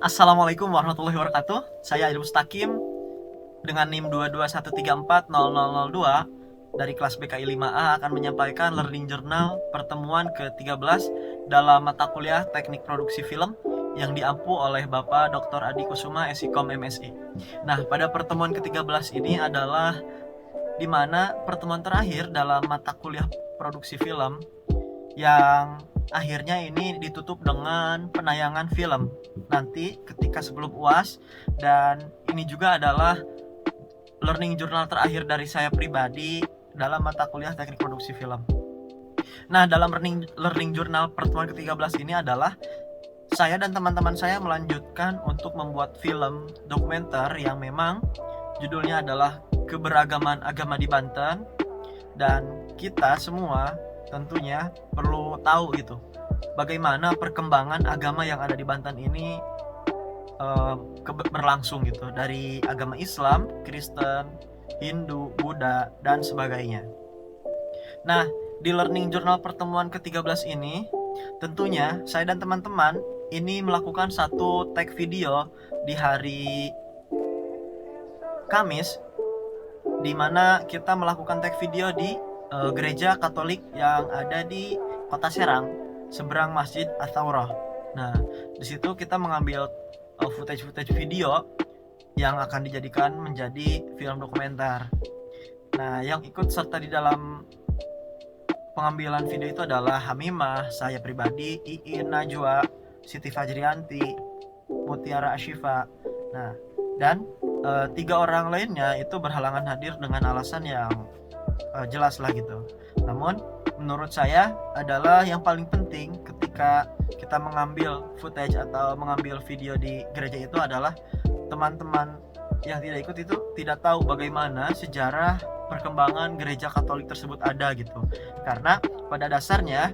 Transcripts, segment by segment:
Assalamualaikum warahmatullahi wabarakatuh. Saya Adil Mustaqim dengan NIM 221340002 dari kelas BKI 5A akan menyampaikan Learning Journal pertemuan ke-13 dalam mata kuliah Teknik Produksi Film yang diampu oleh Bapak Dr. Adi Kusuma, Esikom MSI. Nah, pada pertemuan ke-13 ini adalah di mana pertemuan terakhir dalam mata kuliah produksi film yang akhirnya ini ditutup dengan penayangan film nanti ketika sebelum UAS, dan ini juga adalah learning journal terakhir dari saya pribadi dalam mata kuliah teknik produksi film. Nah, dalam learning journal pertemuan ke-13 ini adalah saya dan teman-teman saya melanjutkan untuk membuat film dokumenter yang memang judulnya adalah Keberagaman Agama di Banten, dan kita semua tentunya perlu tahu gitu bagaimana perkembangan agama yang ada di Banten ini berlangsung gitu, dari agama Islam, Kristen, Hindu, Buddha, dan sebagainya. Nah, di learning journal pertemuan ke-13 ini tentunya saya dan teman-teman ini melakukan satu tag video di hari Kamis, di mana kita melakukan tag video di gereja Katolik yang ada di Kota Serang, seberang Masjid Ats-Tsaurah. Nah, di situ kita mengambil footage video yang akan dijadikan menjadi film dokumenter. Nah, yang ikut serta di dalam pengambilan video itu adalah Hamimah, saya pribadi, Iin, Najwa, Siti Fajrianti, Mutiara Ashifa. Nah, dan 3 orang lainnya itu berhalangan hadir dengan alasan yang jelas lah gitu. Namun menurut saya adalah yang paling penting ketika kita mengambil footage atau mengambil video di gereja itu adalah teman-teman yang tidak ikut itu tidak tahu bagaimana sejarah perkembangan gereja Katolik tersebut ada gitu. Karena pada dasarnya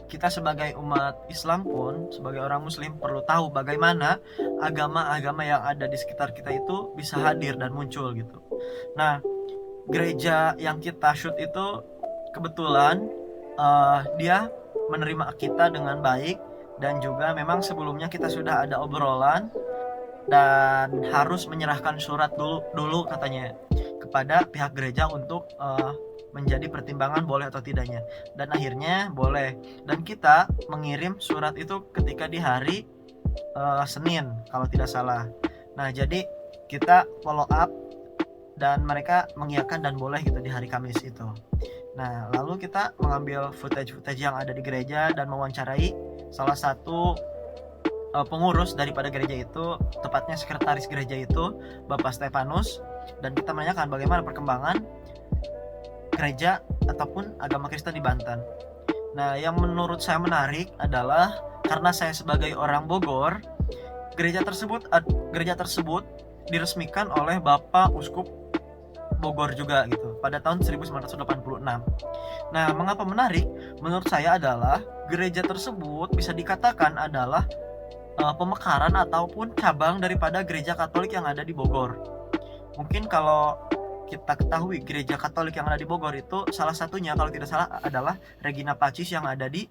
kita sebagai umat Islam pun, sebagai orang Muslim, perlu tahu bagaimana agama-agama yang ada di sekitar kita itu bisa hadir dan muncul gitu. Nah, gereja yang kita shoot itu kebetulan dia menerima kita dengan baik, dan juga memang sebelumnya kita sudah ada obrolan dan harus menyerahkan surat dulu katanya kepada pihak gereja untuk menjadi pertimbangan boleh atau tidaknya, dan akhirnya boleh, dan kita mengirim surat itu ketika di hari Senin kalau tidak salah. Nah, jadi kita follow up dan mereka mengiyakan dan boleh gitu di hari Kamis itu. Nah, lalu kita mengambil footage yang ada di gereja dan mewawancarai salah satu pengurus daripada gereja itu, tepatnya sekretaris gereja itu, Bapak Stefanus, dan kita menanyakan bagaimana perkembangan gereja ataupun agama Kristen di Banten. Nah, yang menurut saya menarik adalah karena saya sebagai orang Bogor, gereja tersebut diresmikan oleh Bapak Uskup Bogor juga gitu pada tahun 1986. Nah, mengapa menarik? Menurut saya adalah gereja tersebut bisa dikatakan adalah pemekaran ataupun cabang daripada gereja Katolik yang ada di Bogor. Mungkin kalau kita ketahui gereja Katolik yang ada di Bogor itu salah satunya kalau tidak salah adalah Regina Pacis yang ada di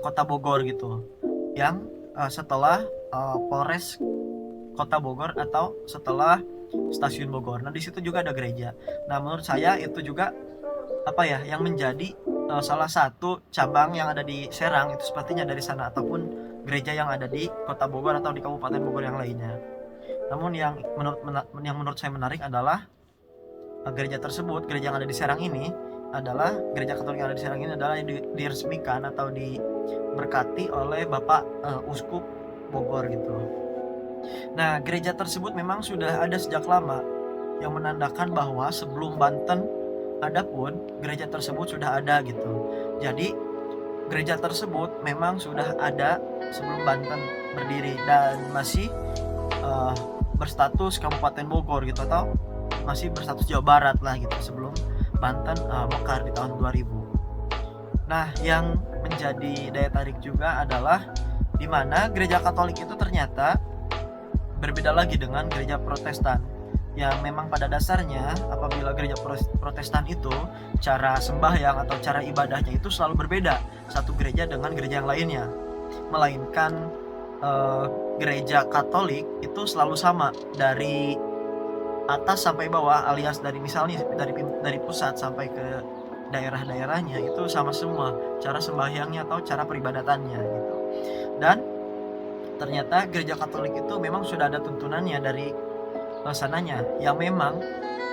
Kota Bogor gitu, yang setelah Polres Kota Bogor atau setelah Stasiun Bogor. Nah, di situ juga ada gereja. Nah, menurut saya itu juga yang menjadi salah satu cabang yang ada di Serang itu sepertinya dari sana, ataupun gereja yang ada di Kota Bogor atau di Kabupaten Bogor yang lainnya. Namun yang menurut saya menarik adalah gereja yang ada di Serang ini adalah gereja Katolik yang ada di Serang ini adalah diresmikan atau diberkati oleh Bapak Uskup Bogor gitu. Nah, gereja tersebut memang sudah ada sejak lama, yang menandakan bahwa sebelum Banten ada pun gereja tersebut sudah ada gitu. Jadi gereja tersebut memang sudah ada sebelum Banten berdiri dan masih berstatus Kabupaten Bogor gitu, atau masih berstatus Jawa Barat lah gitu sebelum Banten mekar di tahun 2000. Nah, yang menjadi daya tarik juga adalah di mana gereja Katolik itu ternyata berbeda lagi dengan gereja Protestan, yang memang pada dasarnya apabila gereja Protestan itu cara sembahyang atau cara ibadahnya itu selalu berbeda satu gereja dengan gereja yang lainnya, melainkan eh, gereja Katolik itu selalu sama dari atas sampai bawah, alias dari misalnya dari pusat sampai ke daerah-daerahnya itu sama semua cara sembahyangnya atau cara peribadatannya gitu. Dan ternyata gereja Katolik itu memang sudah ada tuntunannya dari sananya, yang memang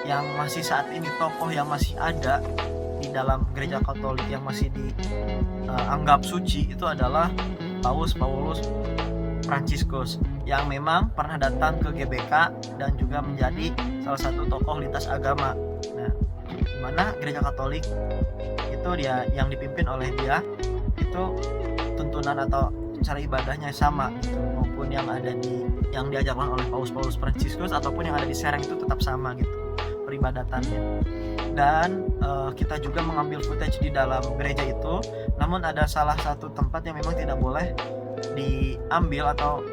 yang masih saat ini tokoh yang masih ada di dalam gereja Katolik yang masih dianggap suci itu adalah Paus Fransiskus, yang memang pernah datang ke GBK dan juga menjadi salah satu tokoh lintas agama. Nah, di mana gereja Katolik itu dia yang dipimpin oleh dia itu tuntunan atau cara ibadahnya sama gitu, maupun yang diajarkan oleh Paus Fransiskus ataupun yang ada di Serang itu tetap sama gitu peribadatannya. Dan kita juga mengambil footage di dalam gereja itu, namun ada salah satu tempat yang memang tidak boleh diambil, atau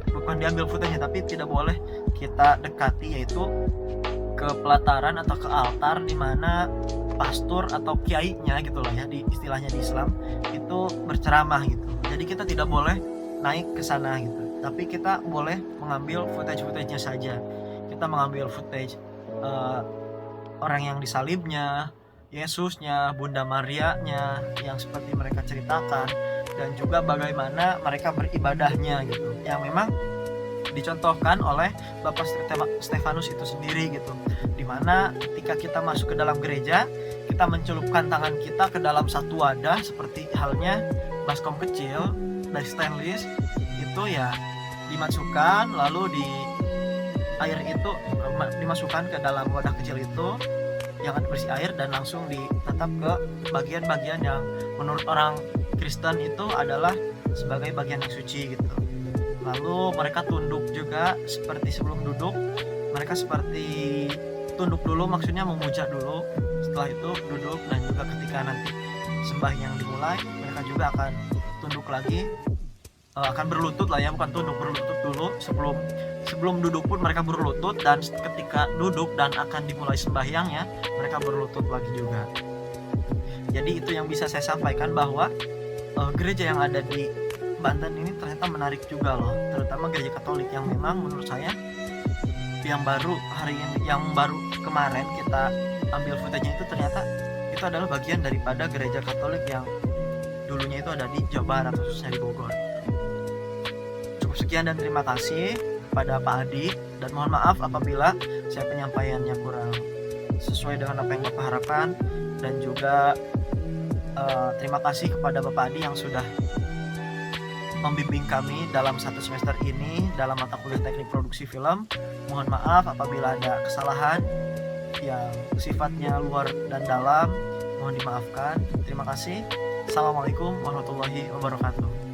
bukan diambil footage-nya tapi tidak boleh kita dekati, yaitu ke pelataran atau ke altar di mana pastor atau kiainya gitu lah ya, di istilahnya di Islam itu berceramah gitu. Jadi kita tidak boleh naik ke sana gitu, tapi kita boleh mengambil footage-nya saja. Kita mengambil footage orang yang disalibnya, Yesusnya, Bunda Marianya yang seperti mereka ceritakan, dan juga bagaimana mereka beribadahnya gitu, yang memang dicontohkan oleh Bapak Stefanus itu sendiri gitu, dimana ketika kita masuk ke dalam gereja, kita mencelupkan tangan kita ke dalam satu wadah seperti halnya baskom kecil dari stainless itu ya, dimasukkan, lalu air itu dimasukkan ke dalam wadah kecil itu yang berisi air, dan langsung ditatap ke bagian-bagian yang menurut orang Kristen itu adalah sebagai bagian yang suci gitu. Lalu mereka tunduk juga seperti sebelum duduk, mereka seperti tunduk dulu, maksudnya memuja dulu, setelah itu duduk, dan juga ketika nanti sembahyang dimulai mereka juga akan tunduk lagi, akan berlutut lah ya, bukan tunduk, berlutut dulu. Sebelum duduk pun mereka berlutut, dan ketika duduk dan akan dimulai sembahyangnya mereka berlutut lagi juga. Jadi itu yang bisa saya sampaikan, bahwa gereja yang ada di Banten ini ternyata menarik juga loh, terutama gereja Katolik yang memang menurut saya yang baru kemarin kita ambil footage-nya itu, ternyata itu adalah bagian daripada gereja Katolik yang dulunya itu ada di Jawa Barat, khususnya di Bogor. Cukup sekian dan terima kasih kepada Pak Adi, dan mohon maaf apabila saya penyampaiannya kurang sesuai dengan apa yang Bapak harapkan, dan juga terima kasih kepada Bapak Adi yang sudah membimbing kami dalam 1 semester ini dalam mata kuliah teknik produksi film. Mohon maaf apabila ada kesalahan yang sifatnya luar dan dalam, mohon dimaafkan. Terima kasih. Assalamualaikum warahmatullahi wabarakatuh.